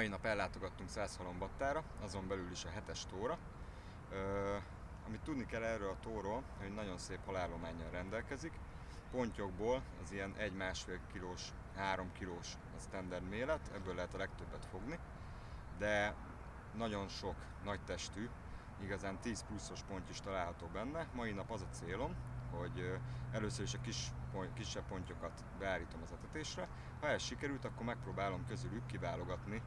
Mai nap ellátogattunk Szászhalombattára, azon belül is a 7-es tóra. Amit tudni kell erről a tóról, hogy nagyon szép halállománnyal rendelkezik. Pontyokból az ilyen 1-1,5 kilós, 3 kilós a standard mélet, ebből lehet a legtöbbet fogni, de nagyon sok nagy testű, igazán 10 pluszos ponty is található benne. Mai nap az a célom, hogy először is a kisebb pontyokat beállítom az etetésre. Ha ez sikerült, akkor megpróbálom közülük kiválogatni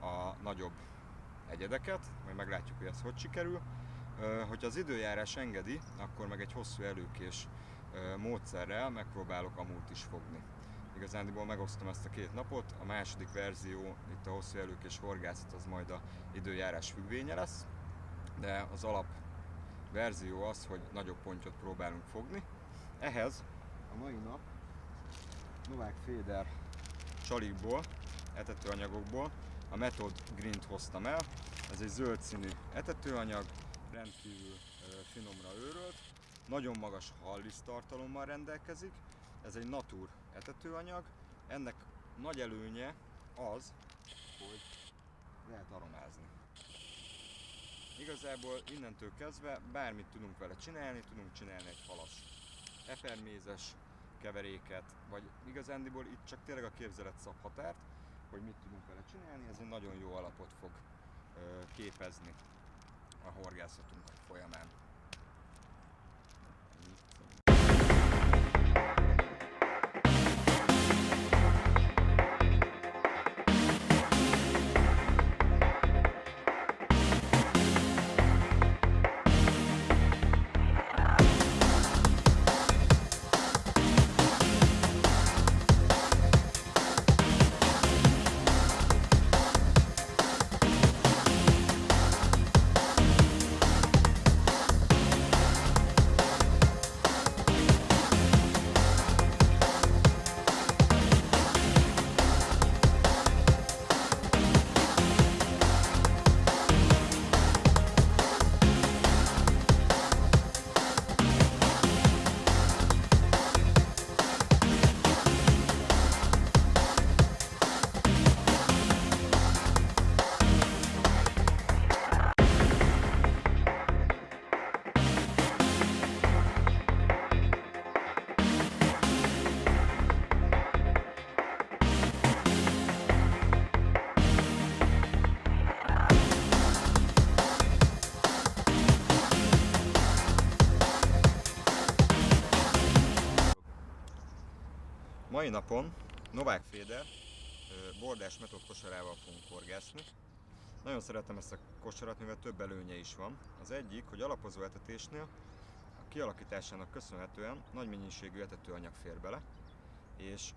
a nagyobb egyedeket, majd meglátjuk, hogy ez hogy sikerül. Hogyha az időjárás engedi, akkor meg egy hosszú előkés módszerrel megpróbálok amút is fogni. Igazándiból megosztom ezt a 2 napot, a második verzió, itt a hosszú előkés horgászat, az majd a időjárás függvénye lesz, de az alap verzió az, hogy nagyobb pontyot próbálunk fogni. Ehhez a mai nap Novák Féder csalikból, etetőanyagokból a Method Green-t hoztam el. Ez egy zöld színű etetőanyag, rendkívül finomra őrölt, nagyon magas hallisztartalommal rendelkezik. Ez egy natur etetőanyag. Ennek nagy előnye az, hogy lehet aromázni. Igazából innentől kezdve bármit tudunk vele csinálni, tudunk csinálni egy halas epermézes keveréket, vagy igazándiból itt csak tényleg a képzelet szab határt, hogy mit tudunk vele csinálni. Ez egy nagyon jó alapot fog képezni a horgászatunk folyamán. Mai napon Novák Féder bordás metód kosarával fogunk horgászni. Nagyon szeretem ezt a kosarat, mivel több előnye is van. Az egyik, hogy alapozó etetésnél a kialakításának köszönhetően nagy mennyiségű etetőanyag fér bele, és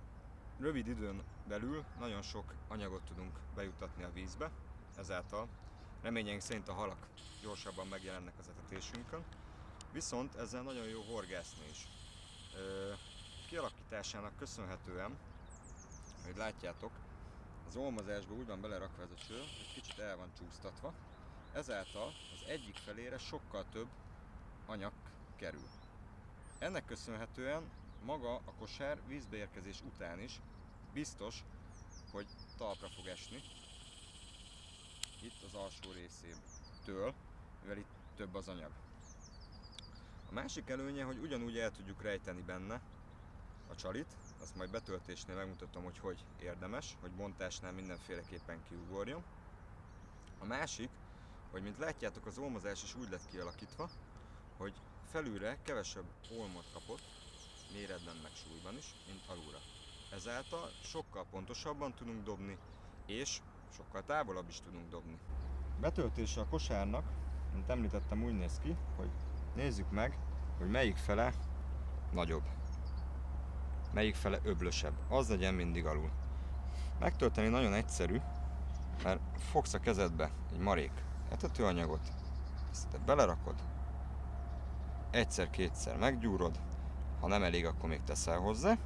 rövid időn belül nagyon sok anyagot tudunk bejuttatni a vízbe, ezáltal reményeink szerint a halak gyorsabban megjelennek az etetésünkön, viszont ezzel nagyon jó horgászni is. Kialakításának köszönhetően, hogy látjátok, az olmazásba úgy van belerakva ez a cső, hogy kicsit el van csúsztatva, ezáltal az egyik felére sokkal több anyag kerül. Ennek köszönhetően maga a kosár vízbeérkezés után is biztos, hogy talpra fog esni, itt az alsó részétől, mivel itt több az anyag. A másik előnye, hogy ugyanúgy el tudjuk rejteni benne a csalit, azt majd betöltésnél megmutatom, hogy érdemes, hogy bontásnál mindenféleképpen kiugorjon. A másik, hogy mint látjátok, az olmazás is úgy lett kialakítva, hogy felülre kevesebb olmot kapott, méretben meg súlyban is, mint alulra. Ezáltal sokkal pontosabban tudunk dobni, és sokkal távolabb is tudunk dobni. Betöltése a kosárnak, mint említettem, úgy néz ki, hogy nézzük meg, hogy melyik fele nagyobb. Melyik fele öblösebb, az legyen mindig alul. Megtölteni nagyon egyszerű, mert fogsz a kezedbe egy marék etetőanyagot, ezt te belerakod, egyszer-kétszer meggyúrod, ha nem elég, akkor még teszel hozzá.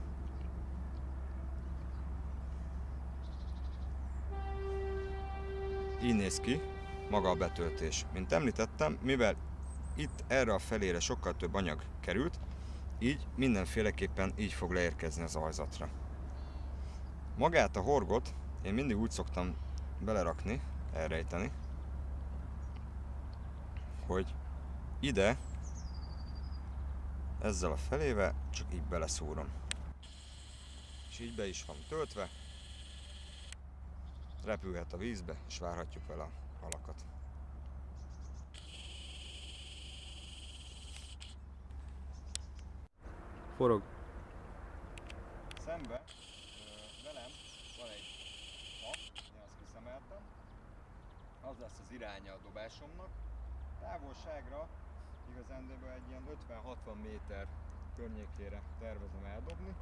Így néz ki maga a betöltés. Mint említettem, mivel itt erre a felére sokkal több anyag került, így mindenféleképpen így fog leérkezni az aljzatra. Magát a horgot én mindig úgy szoktam belerakni, elrejteni, hogy ide ezzel a felével csak így beleszúrom. És így be is van töltve, repülhet a vízbe, és várhatjuk vele a halakat. Forog. Szembe velem van egy fa, én azt kiszemeltem. Az lesz az iránya a dobásomnak. Távolságra igazándiból egy ilyen 50-60 méter környékére tervezem eldobni,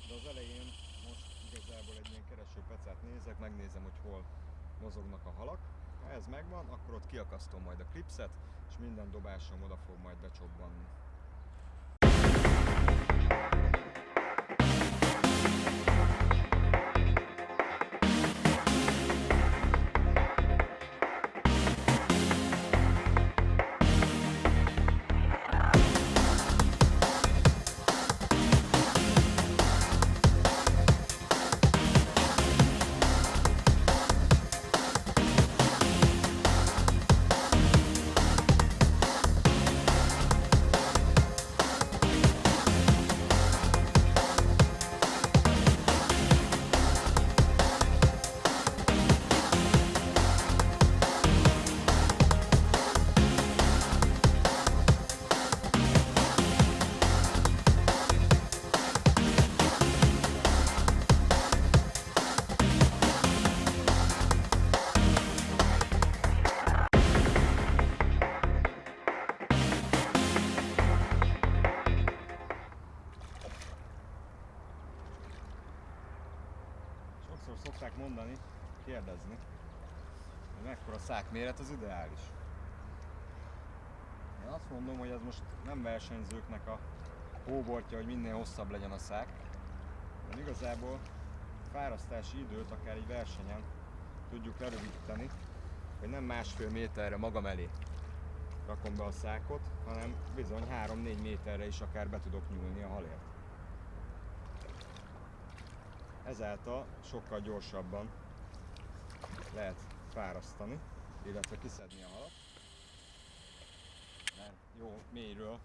de az elején most igazából egy ilyen keresőpecát nézek, megnézem, hogy hol mozognak a halak. Ha ez megvan, akkor ott kiakasztom majd a klipszet, és minden dobásom oda fog majd becsobbanni. Sokszor szokták mondani, kérdezni, hogy mekkora szákméret az ideális. Én azt mondom, hogy ez most nem versenyzőknek a hóbortja, hogy minél hosszabb legyen a szák, de igazából a fárasztási időt akár egy versenyen tudjuk lerövidíteni, hogy nem 1,5 méterre magam elé rakom be a szákot, hanem bizony 3-4 méterre is akár be tudok nyúlni a halért. Ezáltal sokkal gyorsabban lehet fárasztani, illetve kiszedni a halat, mert jó mélyről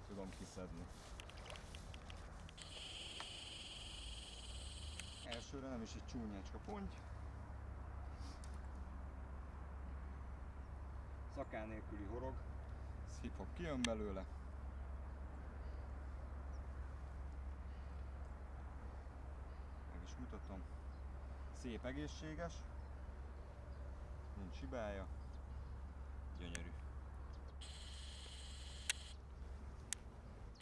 tudom kiszedni. Elsőre nem is egy csúnyácska ponty. Szakál nélküli horog, ez hip-hop kijön belőle. Meg is mutatom. Szép, egészséges, nincs hibája, gyönyörű.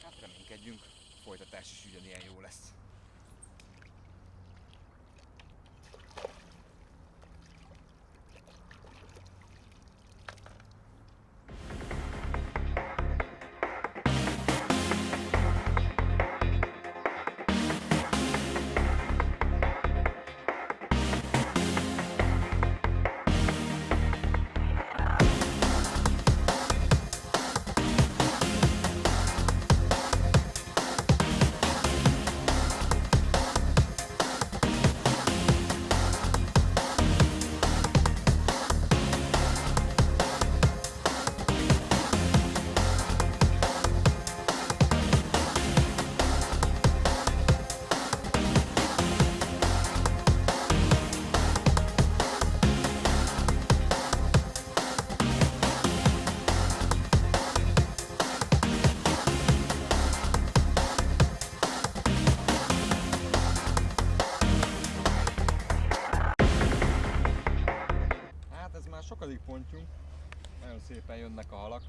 Hát reménykedjünk, a folytatás is ugyanilyen jó lesz. Sokadik pontjunk, nagyon szépen jönnek a halak.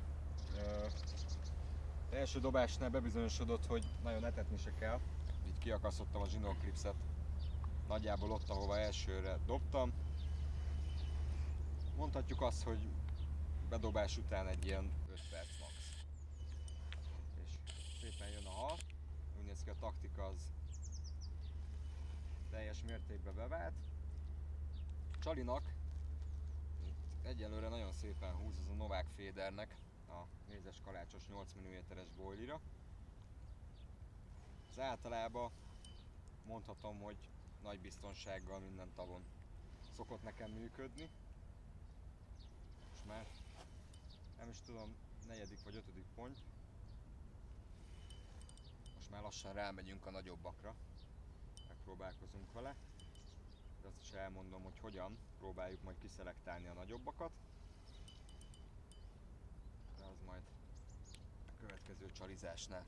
Az első dobásnál bebizonyosodott, hogy nagyon etetni se kell. Így kiakasztottam a zsinórklipszet nagyjából ott, ahova elsőre dobtam. Mondhatjuk azt, hogy bedobás után egy ilyen 5 perc max. És szépen jön a hal. Úgy néz ki, a taktika az teljes mértékben bevált. Csalinak egyelőre nagyon szépen húz az a Novák Fédernek a mézes kalácsos 8 mm-es boilira. Ez általában mondhatom, hogy nagy biztonsággal minden tavon szokott nekem működni. Most már nem is tudom, 4. vagy 5. pont. Most már lassan rámegyünk a nagyobbakra. Megpróbálkozunk vele. De azt is elmondom, hogy hogyan próbáljuk majd kiszelektálni a nagyobbakat. De az majd a következő csalizásnál.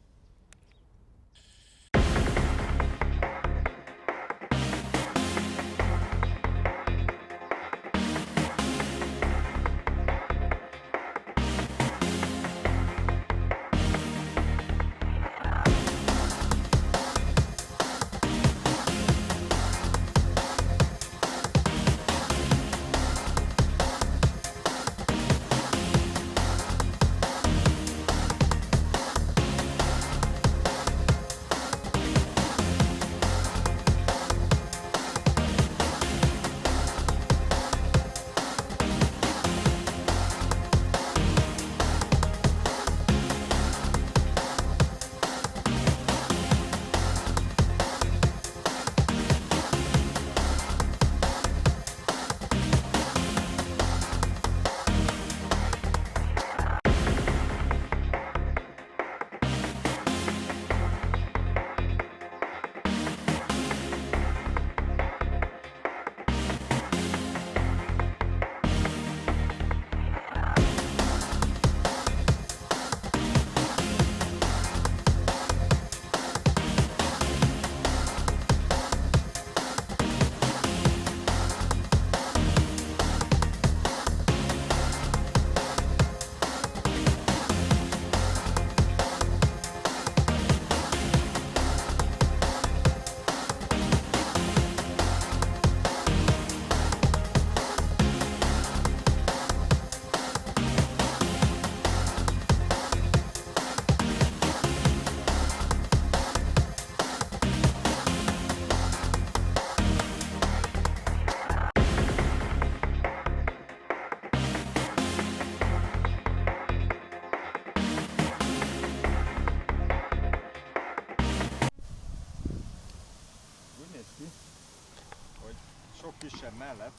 Hogy sok kisebb mellett,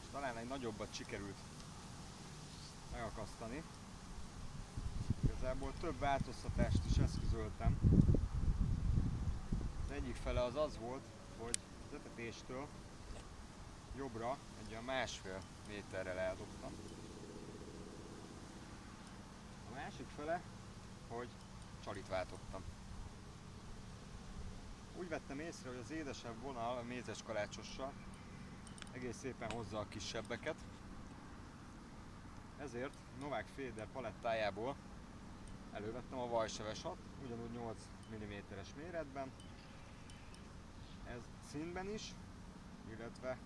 és talán egy nagyobbat sikerült megakasztani. Igazából több változtatást is eszközöltem. Az egyik fele az az volt, hogy az etetéstől jobbra egy olyan 1,5 méterrel eldobtam. A másik fele, hogy csalit váltottam. Úgy vettem észre, hogy az édesebb vonal a mézes kalácsossal egész szépen hozza a kisebbeket. Ezért Novák Féder palettájából elővettem a vajsavesat, ugyanúgy 8 mm-es méretben. Ez színben is, illetve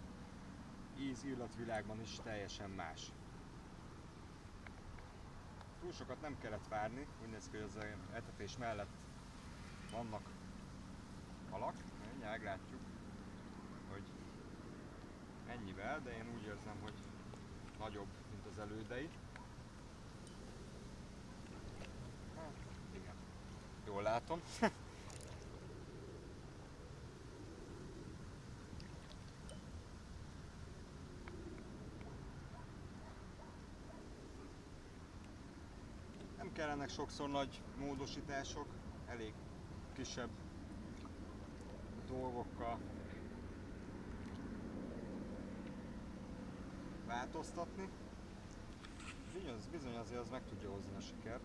íz-illatvilágban is teljesen más. Túl sokat nem kellett várni, úgy néz ki, hogy az etetés mellett vannak halak, mindjárt meglátjuk, hogy mennyivel, de én úgy érzem, hogy nagyobb, mint az elődei. Hát, igen, jól látom. Nem kellenek sokszor nagy módosítások, elég kisebb dolgokkal változtatni. Bizony azért az meg tudja hozni a sikert.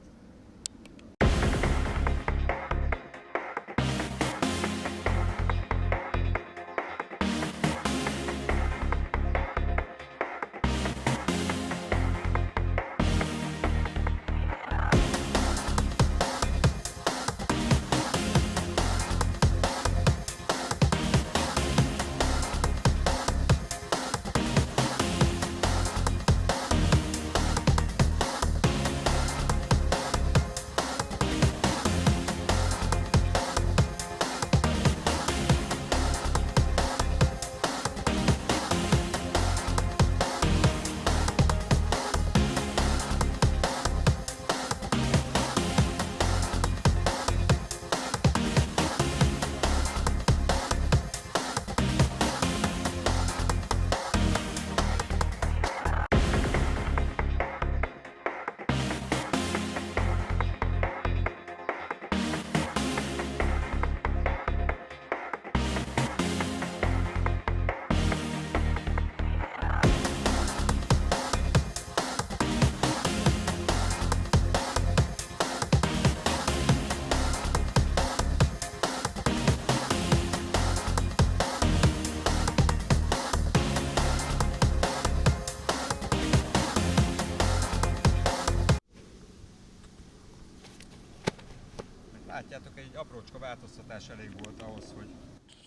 változtatás elég volt ahhoz, hogy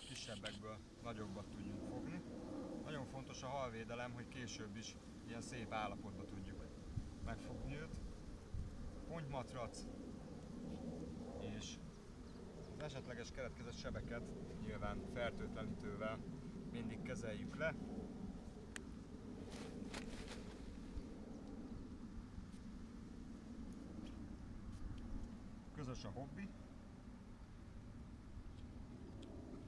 kisebbekből nagyobbat tudjunk fogni. Nagyon fontos a halvédelem, hogy később is ilyen szép állapotban tudjuk megfogni őt. Pontymatrac és az esetleges keletkezett sebeket nyilván fertőtlenítővel mindig kezeljük le. Közös a hobbi,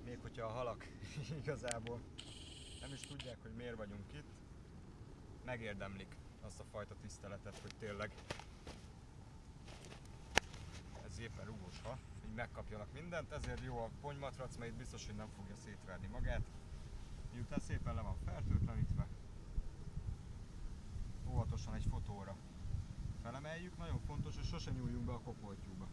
még hogyha a halak igazából nem is tudják, hogy miért vagyunk itt, megérdemlik azt a fajta tiszteletet, hogy tényleg ez éppen rugós hal, így megkapjanak mindent, ezért jó a pontymatrac, mert itt biztos, hogy nem fogja szétverni magát. Miután szépen le van fertőtlenítve, óvatosan egy fotóra felemeljük, nagyon fontos, hogy sose nyúljunk be a kopoltyúba.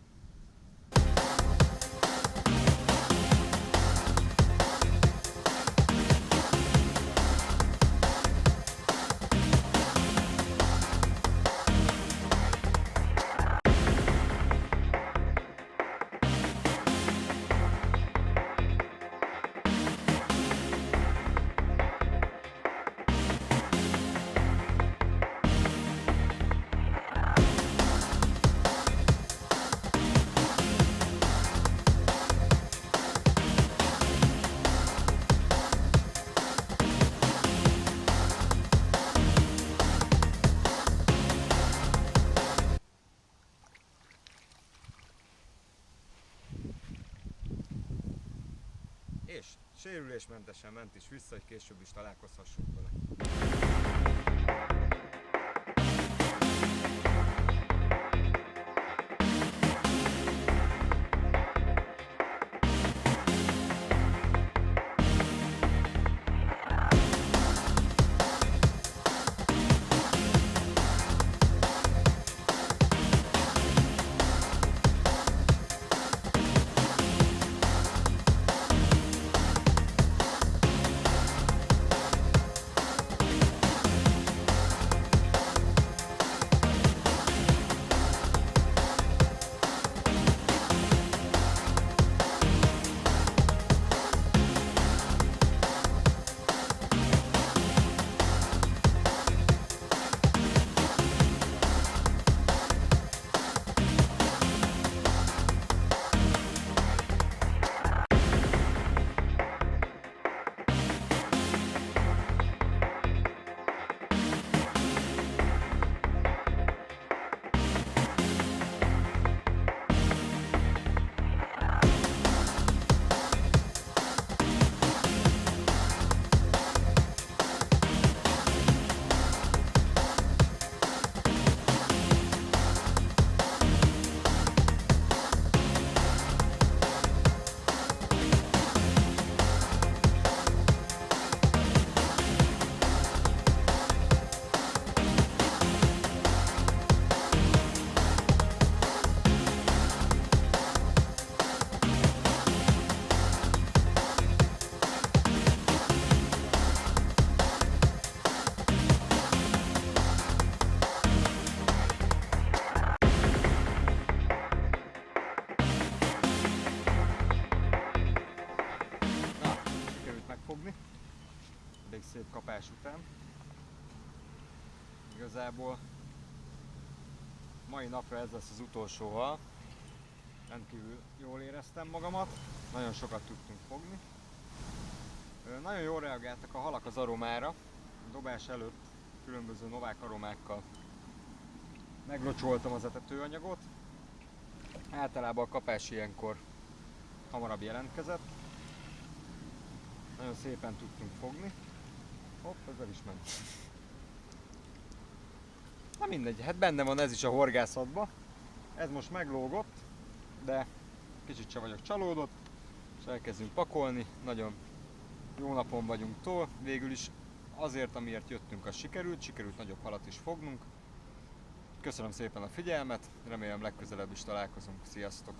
És sérülésmentesen ment is vissza, hogy később is találkozhassunk vele. Elég szép kapás után. Igazából mai napra ez lesz az utolsó hal. Rendkívül jól éreztem magamat, nagyon sokat tudtunk fogni. Nagyon jól reagáltak a halak az aromára. A dobás előtt különböző novák aromákkal meglocsoltam az etetőanyagot. Általában a kapás ilyenkor hamarabb jelentkezett. Nagyon szépen tudtunk fogni. Hopp, ez el is ment. Na mindegy, hát benne van ez is a horgászatban. Ez most meglógott, de kicsit sem vagyok csalódott, és elkezdünk pakolni. Nagyon jó napon vagyunk túl. Végül is azért, amiért jöttünk, az sikerült nagyobb halat is fognunk. Köszönöm szépen a figyelmet, remélem legközelebb is találkozunk. Sziasztok!